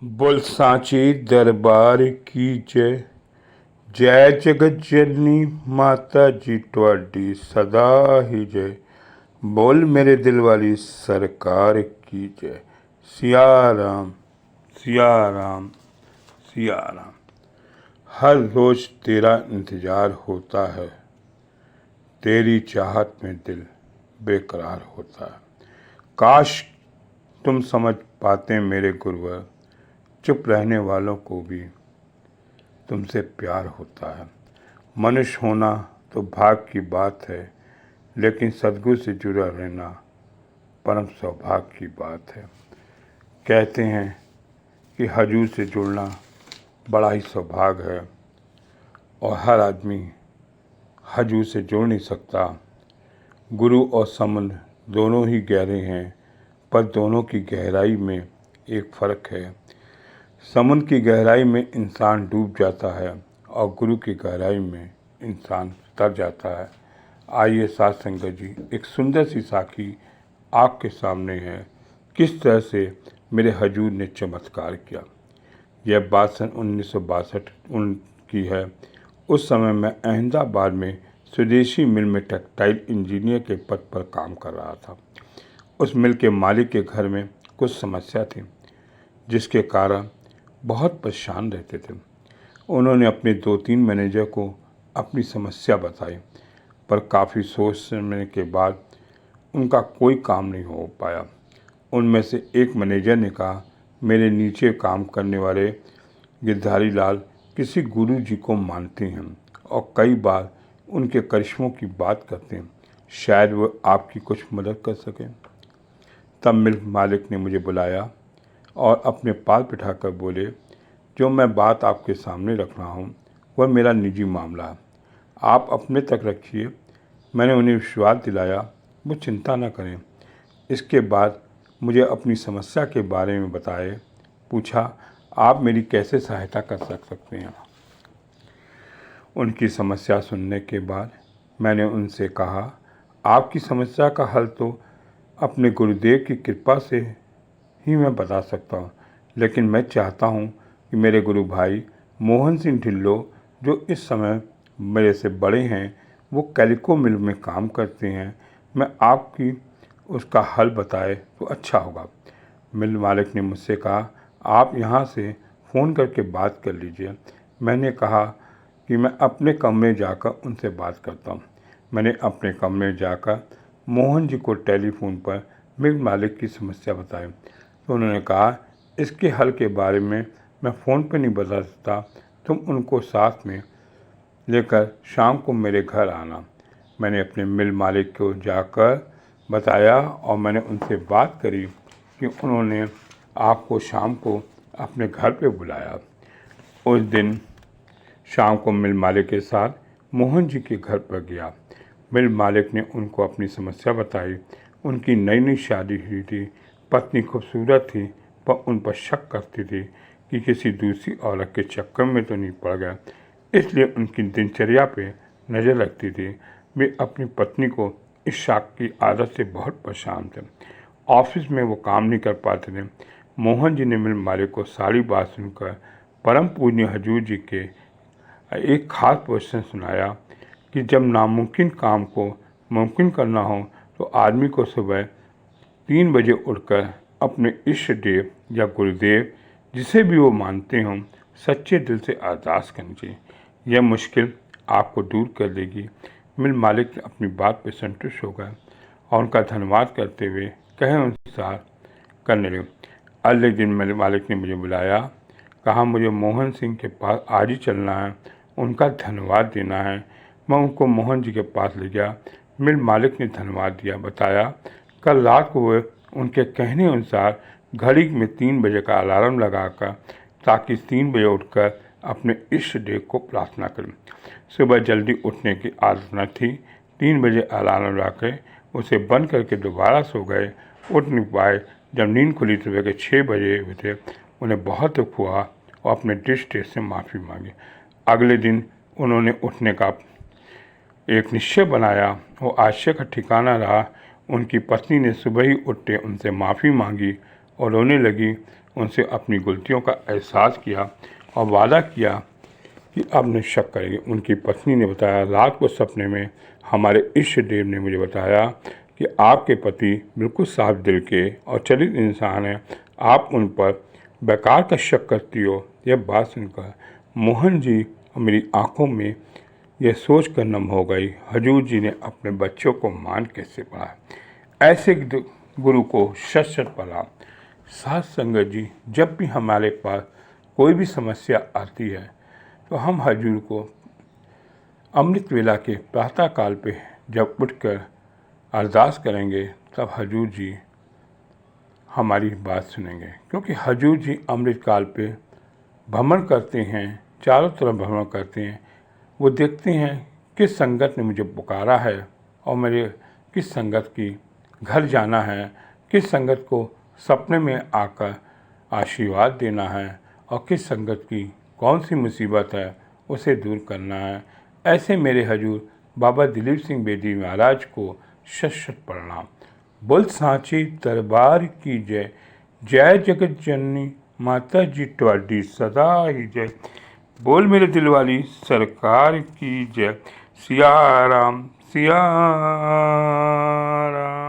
बोल सांची दरबार की जय। जय जगत जननी माता जी ਤੁਹਾਡੀ सदा ही जय। बोल मेरे दिल वाली सरकार की जय। सिया राम सिया राम सिया राम। हर रोज तेरा इंतजार होता है, तेरी चाहत में दिल बेकरार होता है। काश तुम समझ पाते मेरे गुरुवर, चुप रहने वालों को भी तुमसे प्यार होता है। मनुष्य होना तो भाग्य की बात है, लेकिन सद्गुरु से जुड़ा रहना परम सौभाग्य की बात है। कहते हैं कि हजूर से जुड़ना बड़ा ही सौभाग्य है और हर आदमी हजूर से जुड़ नहीं सकता। गुरु और समुद्र दोनों ही गहरे हैं, पर दोनों की गहराई में एक फ़र्क है। समुद्र की गहराई में इंसान डूब जाता है और गुरु की गहराई में इंसान तर जाता है। आइए साथ संगत जी, एक सुंदर सी साखी आपके सामने है, किस तरह से मेरे हजूर ने चमत्कार किया। यह बात सन 1962 की है। उस समय मैं अहमदाबाद में स्वदेशी मिल में टेक्सटाइल इंजीनियर के पद पर काम कर रहा था। उस मिल के मालिक के घर में कुछ समस्या थी, जिसके कारण बहुत परेशान रहते थे। उन्होंने अपने 2-3 मैनेजर को अपनी समस्या बताई, पर काफ़ी सोच समझने के बाद उनका कोई काम नहीं हो पाया। उनमें से एक मैनेजर ने कहा, मेरे नीचे काम करने वाले गिरधारी लाल किसी गुरु जी को मानते हैं और कई बार उनके करिश्मों की बात करते हैं, शायद वो आपकी कुछ मदद कर सकें। तब मिल मालिक ने मुझे बुलाया और अपने पास बिठाकर बोले, जो मैं बात आपके सामने रख रहा हूँ वह मेरा निजी मामला है, आप अपने तक रखिए। मैंने उन्हें विश्वास दिलाया, वो चिंता न करें। इसके बाद मुझे अपनी समस्या के बारे में बताए। पूछा, आप मेरी कैसे सहायता कर सकते हैं। उनकी समस्या सुनने के बाद मैंने उनसे कहा, आपकी समस्या का हल तो अपने गुरुदेव की कृपा से ही मैं बता सकता हूँ, लेकिन मैं चाहता हूँ कि मेरे गुरु भाई मोहन सिंह ढिल्लो, जो इस समय मेरे से बड़े हैं, वो कैलिको मिल में काम करते हैं, मैं आपकी उसका हल बताए तो अच्छा होगा। मिल मालिक ने मुझसे कहा, आप यहाँ से फ़ोन करके बात कर लीजिए। मैंने कहा कि मैं अपने कमरे जाकर उनसे बात करता हूँ। मैंने अपने कमरे जाकर मोहन जी को टेलीफोन पर मिल मालिक की समस्या बताई, तो उन्होंने कहा, इसके हल के बारे में मैं फ़ोन पर नहीं बता सकता, तुम उनको साथ में लेकर शाम को मेरे घर आना। मैंने अपने मिल मालिक को जाकर बताया और मैंने उनसे बात करी कि उन्होंने आपको शाम को अपने घर पे बुलाया। उस दिन शाम को मिल मालिक के साथ मोहन जी के घर पर गया। मिल मालिक ने उनको अपनी समस्या बताई। उनकी नई नई शादी हुई थी, पत्नी खूबसूरत थी, पर उन पर शक करती थी कि किसी दूसरी औरत के चक्कर में तो नहीं पड़ गया, इसलिए उनकी दिनचर्या पे नज़र रखती थी। वे अपनी पत्नी को इस शक की आदत से बहुत परेशान थे। ऑफिस में वो काम नहीं कर पाते थे। मोहन जी ने मिल मालिक को सारी बात सुनकर परम पूज्य हजूर जी के एक खास क्वेश्चन सुनाया कि जब नामुमकिन काम को मुमकिन करना हो तो आदमी को सुबह 3 बजे उठकर अपने इष्ट देव या गुरुदेव, जिसे भी वो मानते हों, सच्चे दिल से अरदास करनी चाहिए। यह मुश्किल आपको दूर कर देगी। मिल मालिक अपनी बात पर संतुष्ट हो गए और उनका धन्यवाद करते हुए कहे अनुसार करने लगे। अगले दिन मेरे मालिक ने मुझे बुलाया, कहा, मुझे मोहन सिंह के पास आज ही चलना है, उनका धन्यवाद देना है। मैं उनको मोहन जी के पास ले गया। मिल मालिक ने धन्यवाद दिया, बताया कल रात को वे उनके कहने अनुसार घड़ी में 3 बजे का अलार्म लगाकर, ताकि 3 बजे उठकर अपने इष्ट देव को प्रार्थना करें। सुबह जल्दी उठने की आदत न थी। 3 बजे अलार्म लगाकर उसे बंद करके दोबारा सो गए। उठ नहीं पाए। जब नींद खुली सुबह के 6 बजे थे, उन्हें बहुत दुख हुआ और अपने इष्ट देव से माफ़ी मांगी। अगले दिन उन्होंने उठने का एक निश्चय बनाया। वो आश्चर्य का ठिकाना रहा। उनकी पत्नी ने सुबह ही उठते उनसे माफ़ी मांगी और रोने लगी। उनसे अपनी गलतियों का एहसास किया और वादा किया कि अब न शक करेंगे। उनकी पत्नी ने बताया, रात को सपने में हमारे इष्ट देव ने मुझे बताया कि आपके पति बिल्कुल साफ दिल के और चरित इंसान हैं, आप उन पर बेकार का शक करती हो। यह बात सुनकर मोहन जी और मेरी आंखों में यह सोच कर नम हो गई, हजूर जी ने अपने बच्चों को मान कैसे पढ़ा। ऐसे गुरु को शत शत प्रणाम। साध संगत जी, जब भी हमारे पास कोई भी समस्या आती है तो हम हजूर को अमृत वेला के प्रातः काल पे जब उठकर अरदास करेंगे तब हजूर जी हमारी बात सुनेंगे, क्योंकि हजूर जी अमृत काल पे भ्रमण करते हैं, चारों तरफ भ्रमण करते हैं। वो देखते हैं किस संगत ने मुझे पुकारा है और मेरे किस संगत की घर जाना है, किस संगत को सपने में आकर आशीर्वाद देना है और किस संगत की कौन सी मुसीबत है उसे दूर करना है। ऐसे मेरे हजूर बाबा दिलीप सिंह बेदी महाराज को शत शत प्रणाम। बोल सांची दरबार की जय। जय जगत जननी माता जी ट्वाडी सदा ही जय। बोल मेरे दिल वाली सरकार की जय। सिया राम सिया राम।